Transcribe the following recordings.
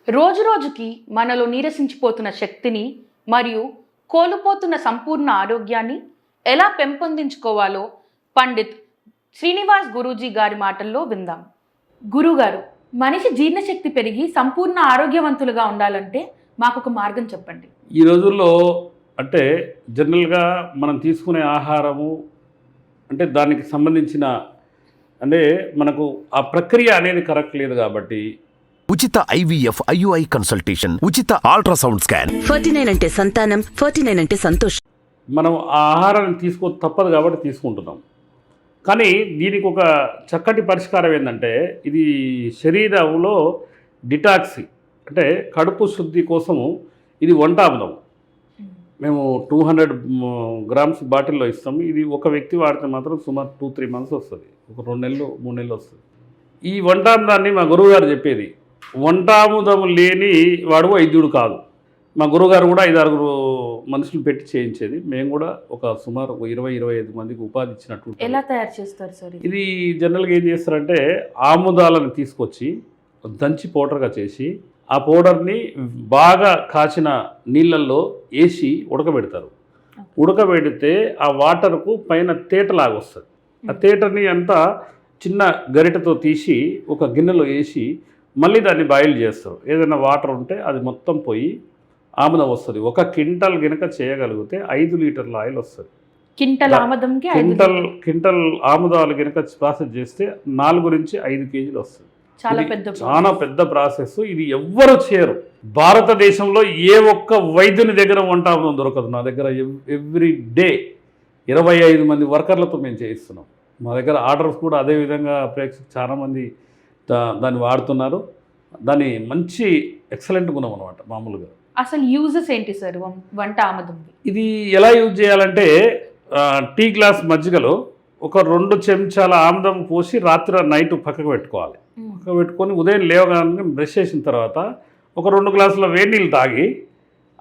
రోజురోజుకి మనలో నీరసించిపోతున్న శక్తిని మరియు కోల్పోతున్న సంపూర్ణ ఆరోగ్యాన్ని ఎలా పెంపొందించుకోవాలో పండిత్ శ్రీనివాస్ గురూజీ గారి మాటల్లో విందాం. గురుగారు, మనిషి జీర్ణశక్తి పెరిగి సంపూర్ణ ఆరోగ్యవంతులుగా ఉండాలంటే మాకు ఒక మార్గం చెప్పండి. ఈ రోజుల్లో అంటే జనరల్గా మనం తీసుకునే ఆహారము అంటే దానికి సంబంధించిన అంటే మనకు ఆ ప్రక్రియ అనేది కరెక్ట్ లేదు కాబట్టి ఉచిత IVF IUI కన్సల్టేషన్, ఉచిత అల్ట్రాసౌండ్ స్కాన్. 49 అంటే సంతానం, 49 అంటే సంతోషం. మనం ఆ ఆహారాన్ని తప్పదు కాబట్టి తీసుకుంటున్నాం. కానీ దీనికి ఒక చక్కటి పరిష్కారం ఏంటంటే ఇది శరీరంలో డిటాక్సి అంటే కడుపు శుద్ధి కోసము ఇది వంటాముదం. మేము 200 గ్రామ్స్ బాటిల్లో ఇస్తాము. ఇది ఒక వ్యక్తి వాడితే మాత్రం సుమారు 2-3 మంత్స్ వస్తుంది, ఒక 2 నెలలు 3 నెలలు వస్తుంది. ఈ వంటాముదాన్ని మా గురువుగారు చెప్పేది, వంటాముదము లేని వాడు వైద్యుడు కాదు. మా గురువుగారు కూడా 5-6 మనుషులు పెట్టి చేయించేది. మేము కూడా సుమారు 20-25 మందికి ఉపాధి ఇచ్చినట్టు. ఎలా తయారు చేస్తారు సార్? ఇది జనరల్గా ఏం చేస్తారంటే ఆముదాలను తీసుకొచ్చి దంచి పౌడర్గా చేసి ఆ పౌడర్ని బాగా కాచిన నీళ్ళల్లో వేసి ఉడకబెడతారు. ఉడకబెడితే ఆ వాటర్కు పైన తేటలాగా వస్తుంది. ఆ తేటని అంతా చిన్న గరిటతో తీసి ఒక గిన్నెలో వేసి మళ్ళీ దాన్ని బాయిల్ చేస్తారు. ఏదైనా వాటర్ ఉంటే అది మొత్తం పోయి ఆముదం వస్తుంది. 1 క్వింటల్ గనక చేయగలిగితే 5 లీటర్ల ఆయిల్ వస్తుంది. క్వింటల్ ఆముదాలు గనక ప్రాసెస్ చేస్తే 4 నుంచి 5 కేజీలు వస్తుంది. చాలా పెద్ద ప్రాసెస్. ఇది ఎవ్వరు చేయరు. భారతదేశంలో ఏ ఒక్క వైద్యుని దగ్గర వంటాముదం దొరకదు. నా దగ్గర ఎవ్రీ డే 25 మంది వర్కర్లతో మేము చేయిస్తున్నాం. మా దగ్గర ఆర్డర్స్ కూడా అదేవిధంగా ప్రేక్షకులు చాలామంది దాన్ని వాడుతున్నారు. దాని మంచి ఎక్సలెంట్ గుణం అనమాట. మామూలుగా అసలు యూజెస్ ఏంటి సార్ వంట ఆముదం? ఇది ఎలా యూజ్ చేయాలంటే టీ గ్లాస్ మజ్జిగలో ఒక 2 చెంచాల ఆముదం పోసి నైట్ పక్కకు పెట్టుకోవాలి. పక్కకు పెట్టుకొని ఉదయం లేవగానే బ్రష్ చేసిన తర్వాత ఒక 2 గ్లాసుల వేడి నీళ్ళు తాగి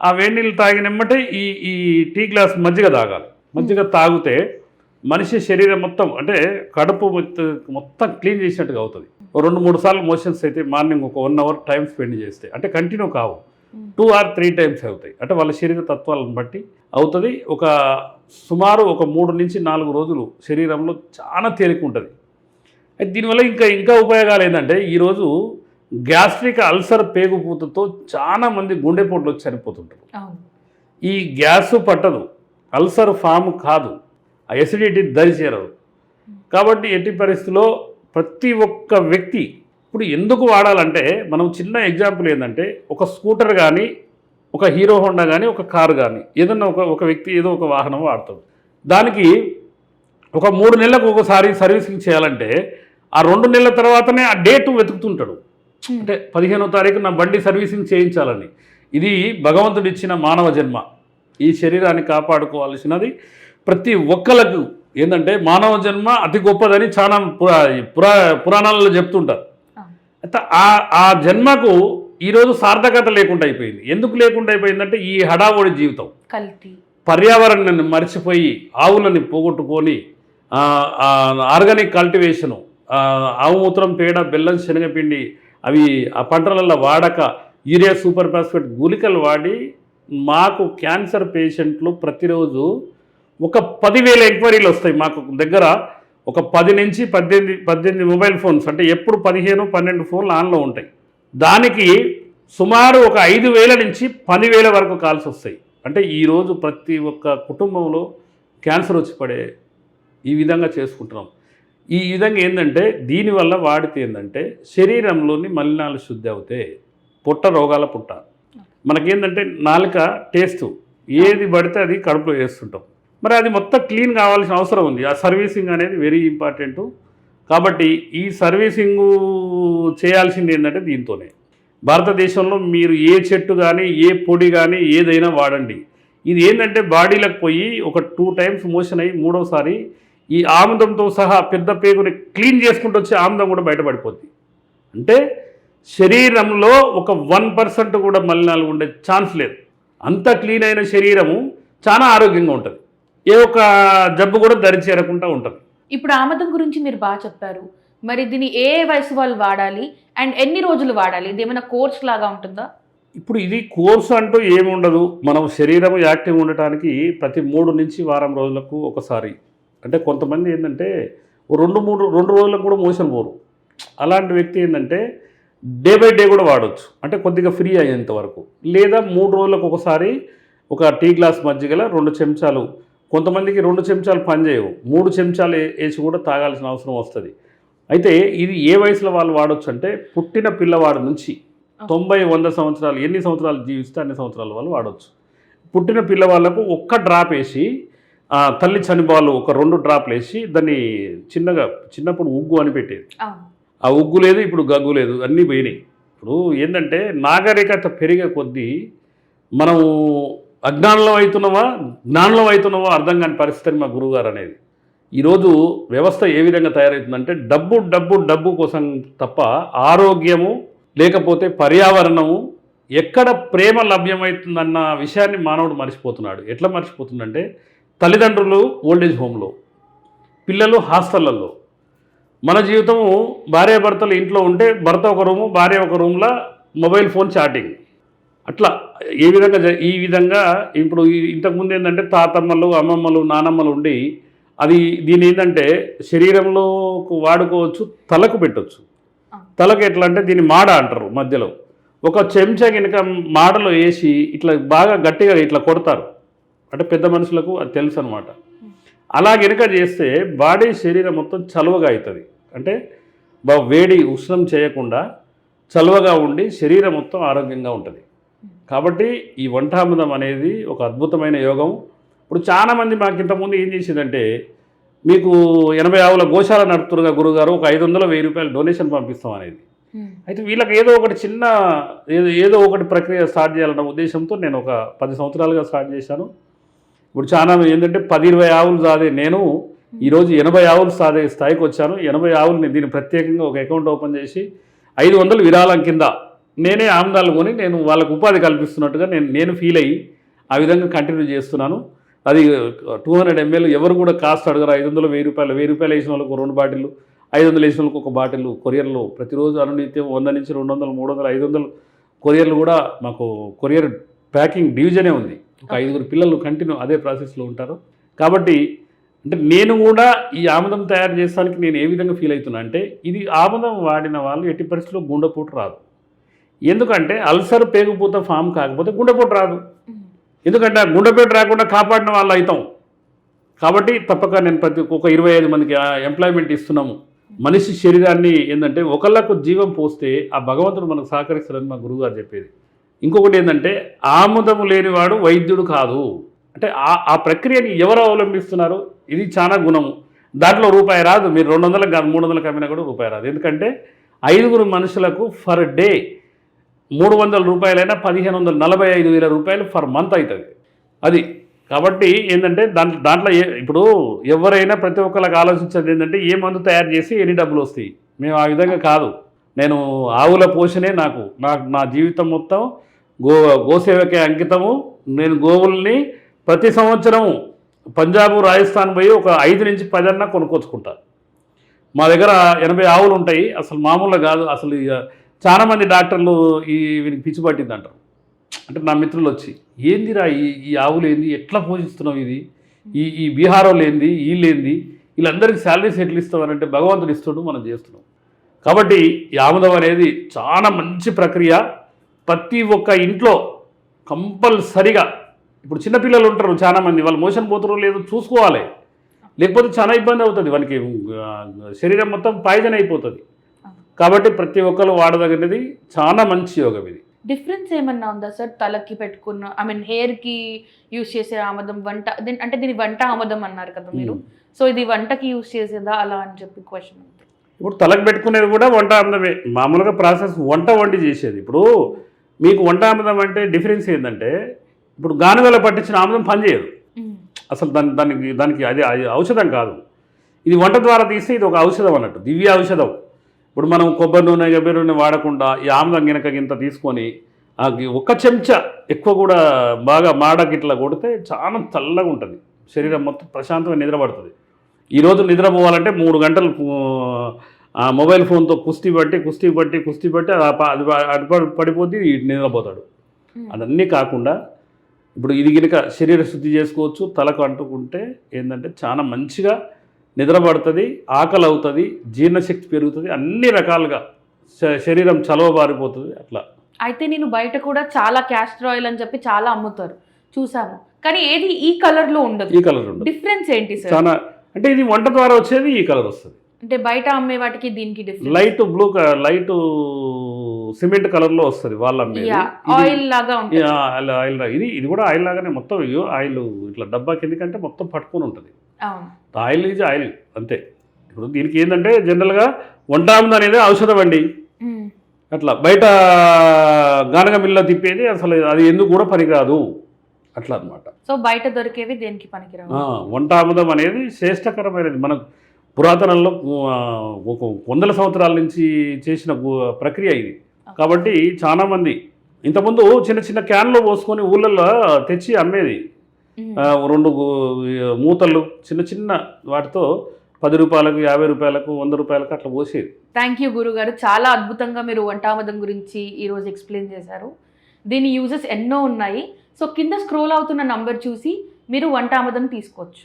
ఆ వేడి నీళ్ళు తాగినమ్మటే ఈ టీ గ్లాస్ మజ్జిగ తాగాలి. మజ్జిగ తాగితే మనిషి శరీరం మొత్తం అంటే కడుపు మొత్తం క్లీన్ చేసినట్టుగా అవుతుంది. 2-3 సార్లు మోషన్స్ అయితే మార్నింగ్ ఒక 1 అవర్ టైం స్పెండ్ చేస్తే అంటే కంటిన్యూ కావు, 2 or 3 టైమ్స్ అవుతాయి. అంటే వాళ్ళ శరీర తత్వాలను బట్టి అవుతుంది. సుమారు 3 నుంచి 4 రోజులు శరీరంలో చాలా తేలిక ఉంటుంది. అయితే దీనివల్ల ఇంకా ఉపయోగాలు ఏంటంటే ఈరోజు గ్యాస్ట్రిక్ అల్సర్ పేగుపూతతో చాలామంది గుండెపోట్లు వచ్చి చనిపోతుంటారు. ఈ గ్యాస్ పట్టదు, అల్సర్ ఫామ్ కాదు, ఆ ఎసిడిటీ దరి చేరదు. కాబట్టి ఎట్టి పరిస్థితుల్లో ప్రతి ఒక్క వ్యక్తి ఇప్పుడు ఎందుకు వాడాలంటే మనం చిన్న ఎగ్జాంపుల్ ఏంటంటే ఒక స్కూటర్ కానీ ఒక హీరో హోండా కానీ ఒక కారు కానీ ఏదన్నా ఒక వ్యక్తి ఏదో ఒక వాహనం వాడతాడు. దానికి ఒక 3 నెలలకు ఒకసారి సర్వీసింగ్ చేయాలంటే ఆ 2 నెలల తర్వాతనే ఆ డేటు వెతుకుతుంటాడు. అంటే 15వ తారీఖు నా బండి సర్వీసింగ్ చేయించాలని. ఇది భగవంతుడు ఇచ్చిన మానవ జన్మ. ఈ శరీరాన్ని కాపాడుకోవాల్సినది ప్రతి ఒక్కలకు ఏంటంటే మానవ జన్మ అతి గొప్పదని చాలా పురాణాలలో చెప్తుంటారు. అయితే ఆ జన్మకు ఈరోజు సార్థకత లేకుండా అయిపోయింది. ఎందుకు లేకుండా అయిపోయిందంటే ఈ హడావుడి జీవితం, పర్యావరణాన్ని మర్చిపోయి ఆవులని పోగొట్టుకొని ఆర్గానిక్ కల్టివేషను, ఆవు మూత్రం, పేడ, బెల్లం, శనగపిండి అవి ఆ పంటలలో వాడక యూరియా, సూపర్ ఫాస్ఫేట్ గుళికలు వాడి మాకు క్యాన్సర్ పేషెంట్లు ప్రతిరోజు ఒక 10,000 ఎంక్వైరీలు వస్తాయి. మాకు దగ్గర ఒక 10 నుంచి 18 మొబైల్ ఫోన్స్ అంటే ఎప్పుడు 15-12 ఫోన్లు ఆన్లో ఉంటాయి. దానికి సుమారు ఒక 5,000 నుంచి 10,000 వరకు కాల్స్ వస్తాయి. అంటే ఈరోజు ప్రతి ఒక్క కుటుంబంలో క్యాన్సర్ వచ్చి పడే ఈ విధంగా చేసుకుంటున్నాం. ఈ విధంగా ఏంటంటే దీనివల్ల వాడితే ఏంటంటే శరీరంలోని మలినాలు శుద్ధి అవుతాయి, పుట్ట రోగాల పుట్ట. మనకేంటంటే నాలుక టేస్ట్ ఏది పడితే అది కడుపులో వేస్తుంటాం. మరి అది మొత్తం క్లీన్ కావాల్సిన అవసరం ఉంది. ఆ సర్వీసింగ్ అనేది వెరీ ఇంపార్టెంట్. కాబట్టి ఈ సర్వీసింగు చేయాల్సింది ఏంటంటే దీంతోనే. భారతదేశంలో మీరు ఏ చెట్టు కానీ ఏ పొడి కానీ ఏదైనా వాడండి. ఇది ఏంటంటే బాడీలకు పోయి ఒక 2 టైమ్స్ మోషన్ అయ్యి 3వసారి ఈ ఆముదంతో సహా పెద్ద పేగుని క్లీన్ చేసుకుంటూ వచ్చి ఆముదం కూడా బయటపడిపోద్ది. అంటే శరీరంలో ఒక 1% కూడా మలినాలు ఉండే ఛాన్స్ లేదు. అంత క్లీన్ అయిన శరీరము చాలా ఆరోగ్యంగా ఉంటుంది. ఏ ఒక్క జబ్బు కూడా దరి చేరకుండా ఉంటుంది. ఇప్పుడు ఆముదం గురించి మీరు బాగా చెప్పారు. మరి దీన్ని ఏ వయసు వాళ్ళు వాడాలి అండ్ ఎన్ని రోజులు వాడాలి? ఇది ఏమైనా కోర్స్ లాగా ఉంటుందా? ఇప్పుడు ఇది కోర్సు అంటూ ఏముండదు. మనం శరీరం యాక్టివ్ ఉండటానికి ప్రతి 3 నుంచి వారం రోజులకు ఒకసారి. అంటే కొంతమంది ఏంటంటే 2 రోజులకు కూడా మోషన్ పోరు. అలాంటి వ్యక్తి ఏంటంటే డే బై డే కూడా వాడవచ్చు. అంటే కొద్దిగా ఫ్రీ అయ్యేంత వరకు. లేదా 3 రోజులకు ఒకసారి ఒక టీ గ్లాస్ మజ్జిగల 2 చెంచాలు, కొంతమందికి 2 చెంచాలు పనిచేయవు, 3 చెంచాలు వేసి కూడా తాగాల్సిన అవసరం వస్తుంది. అయితే ఇది ఏ వయసులో వాళ్ళు వాడవచ్చు అంటే పుట్టిన పిల్లవాడి నుంచి 90-100 సంవత్సరాలు, ఎన్ని సంవత్సరాలు జీవిస్తే అన్ని సంవత్సరాల వాళ్ళు వాడవచ్చు. పుట్టిన పిల్లవాళ్ళకు ఒక్క డ్రాప్ వేసి, తల్లి చనిబాలు ఒక 2 డ్రాప్లు వేసి దాన్ని చిన్నప్పుడు ఉగ్గు అని పెట్టేది. ఆ ఉగ్గు లేదు, ఇప్పుడు గగ్గు లేదు, అన్నీ పోయినాయి. ఇప్పుడు ఏంటంటే నాగరికత పెరిగే కొద్దీ మనం అజ్ఞానంలో అవుతున్నావా జ్ఞానంలో అవుతున్నావా అర్థం కాని పరిస్థితి మా గురువుగారు అనేది. ఈరోజు వ్యవస్థ ఏ విధంగా తయారవుతుందంటే డబ్బు డబ్బు డబ్బు కోసం తప్ప ఆరోగ్యము లేకపోతే పర్యావరణము ఎక్కడ ప్రేమ లభ్యమవుతుందన్న విషయాన్ని మానవుడు మర్చిపోతున్నాడు. ఎట్లా మర్చిపోతుందంటే తల్లిదండ్రులు ఓల్డేజ్ హోమ్లో, పిల్లలు హాస్టళ్లలో, మన జీవితము భార్యాభర్తలు ఇంట్లో ఉంటే భర్త ఒక రూము, భార్య ఒక రూమ్లో మొబైల్ ఫోన్ చాటింగ్. అట్లా ఈ విధంగా ఇప్పుడు ఇంతకుముందు ఏంటంటే తాతమ్మలు, అమ్మమ్మలు, నానమ్మలు ఉండి దీని ఏంటంటే శరీరంలో వాడుకోవచ్చు, తలకు పెట్టవచ్చు. తలకు ఎట్లా అంటే దీన్ని మాడ అంటారు. మధ్యలో ఒక చెంచా కనుక మాడలో వేసి ఇట్లా బాగా గట్టిగా ఇట్లా కొడతారు. అంటే పెద్ద మనుషులకు అది తెలుసు అనమాట. అలా కనుక చేస్తే బాడీ శరీరం మొత్తం చలువగా అవుతుంది. అంటే వేడి ఉష్ణం చేయకుండా చలువగా ఉండి శరీరం మొత్తం ఆరోగ్యంగా ఉంటుంది. కాబట్టి ఈ వంటామృతం అనేది ఒక అద్భుతమైన యోగం. ఇప్పుడు చాలామంది మాకు ఇంతకుముందు ఏం చేసేదంటే, మీకు 80 ఆవుల గోశాల నడుపుతురుగా గురుగారు, ఒక 500-1000 రూపాయలు డొనేషన్ పంపిస్తాం అనేది. అయితే వీళ్ళకి ఏదో ఒకటి చిన్న ఏదో ఒకటి ప్రక్రియ స్టార్ట్ చేయాలన్న ఉద్దేశంతో నేను ఒక 10 సంవత్సరాలుగా స్టార్ట్ చేశాను. ఇప్పుడు చాలా ఏంటంటే 10-20 ఆవులు సాదే నేను ఈరోజు 80 ఆవులు సాదే స్థాయికి వచ్చాను. 80 ఆవులని దీన్ని ప్రత్యేకంగా ఒక అకౌంట్ ఓపెన్ చేసి 500 విరాళం కింద నేనే ఆమ్దాలు కొని నేను వాళ్ళకు ఉపాధి కల్పిస్తున్నట్టుగా నేను ఫీల్ అయ్యి ఆ విధంగా కంటిన్యూ చేస్తున్నాను. అది 200 ml ఎవరు కూడా కాస్ట్ అడగరు. 500-1000 రూపాయలు, 1000 రూపాయలు వేసిన వాళ్ళకు 2 బాటిళ్ళు, 500 వేసిన వాళ్ళకు 1 బాటిల్ కొరియర్లు ప్రతిరోజు అనునిత్యం 100 నుంచి 200, 300, 500 కొరియర్లు కూడా మాకు కొరియర్ ప్యాకింగ్ డివిజనే ఉంది. ఒక 5 పిల్లలు కంటిన్యూ అదే ప్రాసెస్లో ఉంటారు. కాబట్టి అంటే నేను కూడా ఈ ఆముదం తయారు చేసానికి నేను ఏ విధంగా ఫీల్ అవుతున్నా అంటే, ఇది ఆముదం వాడిన వాళ్ళు ఎట్టి పరిస్థితుల్లో గుండెపోటు రాదు. ఎందుకంటే అల్సర్ పేగుపూత ఫామ్ కాకపోతే గుండెపోటు రాదు. ఎందుకంటే ఆ గుండెపోటు రాకుండా కాపాడిన వాళ్ళు అవుతాం. కాబట్టి తప్పక నేను ఒక 25 మందికి ఎంప్లాయ్మెంట్ ఇస్తున్నాము. మనిషి శరీరాన్ని ఏంటంటే ఒకళ్ళకు జీవం పోస్తే ఆ భగవంతుడు మనకు సహకరిస్తారని మా గురువుగారు చెప్పేది. ఇంకొకటి ఏంటంటే ఆముదము లేనివాడు వైద్యుడు కాదు. అంటే ఆ ప్రక్రియని ఎవరు అవలంబిస్తున్నారు, ఇది చాలా గుణము. దాంట్లో రూపాయి రాదు. మీరు 200 300 కమ్మినా కూడా రూపాయి రాదు. ఎందుకంటే 5 మనుషులకు ఫర్ డే 300 రూపాయలైనా 1545,000 రూపాయలు ఫర్ మంత్ అవుతుంది అది. కాబట్టి ఏంటంటే దాంట్లో ఇప్పుడు ఎవరైనా ప్రతి ఒక్కరికి ఆలోచించేది ఏంటంటే ఏ మందు తయారు చేసి ఎన్ని డబ్బులు వస్తాయి. మేము ఆ విధంగా కాదు. నేను ఆవుల పోషణే నాకు నా జీవితం మొత్తం గోసేవకే అంకితము. నేను గోవుల్ని ప్రతి సంవత్సరం పంజాబ్, రాజస్థాన్ పోయి ఒక 5 నుంచి 10 అన్నా కొనుక్కొచ్చుకుంటా. మా దగ్గర 80 ఆవులు ఉంటాయి. అసలు మామూలుగా కాదు. అసలు చాలామంది డాక్టర్లు వీనికి పిచ్చి పట్టింది అంటారు. అంటే నా మిత్రులు వచ్చి ఏందిరా ఈ ఆవులు ఏంది, ఎట్లా పోషిస్తున్నావు, ఇది ఈ బీహారోలు ఏంది, వీళ్ళేంది, వీళ్ళందరికీ శాలరీస్ ఎట్లా ఇస్తామనంటే భగవంతుడు ఇస్తాడు, మనం చేస్తున్నాం. కాబట్టి ఈ ఆముదం అనేది చాలా మంచి ప్రక్రియ. ప్రతి ఒక్క ఇంట్లో కంపల్సరిగా, ఇప్పుడు చిన్నపిల్లలు ఉంటారు చాలామంది, వాళ్ళు మోషన్ పోతారో లేదో చూసుకోవాలి. లేకపోతే చాలా ఇబ్బంది అవుతుంది, వానికి శరీరం మొత్తం పాయిజన్ అయిపోతుంది. కాబట్టి ప్రతి ఒక్కరు వాడదగినది, చాలా మంచి యోగం ఇది. డిఫరెన్స్ ఏమన్నా ఉందా సార్? తలకి పెట్టుకున్న హెయిర్కి యూజ్ చేసే ఆముదం, వంట అంటే దీని వంట ఆముదం అన్నారు కదా మీరు. సో ఇది వంటకి యూజ్ చేసేదా అలా అని చెప్పి క్వశ్చన్. ఇప్పుడు తలకు పెట్టుకునేది కూడా వంట ఆముదమే. మామూలుగా ప్రాసెస్ వంట వండి చేసేది. ఇప్పుడు మీకు వంట ఆముదం అంటే డిఫరెన్స్ ఏంటంటే, ఇప్పుడు గానుగలో పట్టించిన ఆముదం పనిచేయదు అసలు. దానికి అది ఔషధం కాదు. ఇది వంట ద్వారా తీస్తే ఇది ఒక ఔషధం అన్నట్టు, దివ్య ఔషధం. ఇప్పుడు మనం కొబ్బరి నూనె వాడకుండా ఈ ఆముదం గింత తీసుకొని ఒక చెంచా ఎక్కువ కూడా బాగా మాడకి ఇట్లా కొడితే చాలా చల్లగా ఉంటుంది. శరీరం మొత్తం ప్రశాంతంగా నిద్రపడుతుంది. ఈరోజు నిద్రపోవాలంటే 3 గంటలు ఆ మొబైల్ ఫోన్తో కుస్తీ బట్టి అది పడిపోతే నిద్రపోతాడు. అదన్నీ కాకుండా ఇప్పుడు ఇది కనుక శరీర శుద్ధి చేసుకోవచ్చు. తలకు అంటుకుంటే ఏంటంటే చాలా మంచిగా నిద్ర పడుతుంది, ఆకలి అవుతుంది, జీర్ణశక్తి పెరుగుతుంది, అన్ని రకాలుగా శరీరం చలవబారిపోతుంది అట్లా. అయితే నేను బయట కూడా చాలా క్యాస్టర్ ఆయిల్ అని చెప్పి చాలా అమ్ముతారు, చూసాము. కానీ ఏది ఈ కలర్ లో ఉండదు. ఈ కలర్ ఉండదు. డిఫరెన్స్ ఏంటి సార్? చాలా అంటే ఇది వంట ద్వారా వచ్చేది ఈ కలర్ వస్తుంది. అంటే బయట అమ్మే వాటికి దీనికి difference light light cement colour లో వస్తుంది వాళ్ళు అమ్మేది. ఆయిల్ లాగా ఉంటుంది. ఆయిల్ ఇది కూడా ఆయిల్ లాగానే మొత్తం ఆయిల్ ఇట్లా డబ్బా కిందకంటే మొత్తం పట్టుకొని ఉంటుంది. అవును, ఆయిల్ ఈజ్ ఆయిల్ అంతే. ఇప్పుడు దీనికి ఏంటంటే జనరల్గా వంటామది అనేది ఔషధం అండి. అట్లా బయట గానగ మిల్ల తిప్పేది అసలు అది ఎందుకు కూడా పనికిరాదు అట్లా అనమాట. సో బయట దొరికేవి దేనికి పనికిరావు. వంటామదం అనేది శ్రేష్టకరమైనది. మనకు పురాతనంలో ఒక 100 సంవత్సరాల నుంచి చేసిన ప్రక్రియ ఇది. కాబట్టి చాలామంది ఇంతకుముందు చిన్న చిన్న క్యాన్లో పోసుకొని ఊళ్ళల్లో తెచ్చి అమ్మేది. 2 మూతలు చిన్న చిన్న వాటితో 10 రూపాయలకు, 50 రూపాయలకు, 100 రూపాయలకు అట్లా పోసేది. థ్యాంక్ యూ గురుగారు, చాలా అద్భుతంగా మీరు వంటామదం గురించి ఈరోజు ఎక్స్ప్లెయిన్ చేశారు. దీని యూజెస్ ఎన్నో ఉన్నాయి. సో కింద స్క్రోల్ అవుతున్న నంబర్ చూసి మీరు వంటామదం తీసుకోవచ్చు.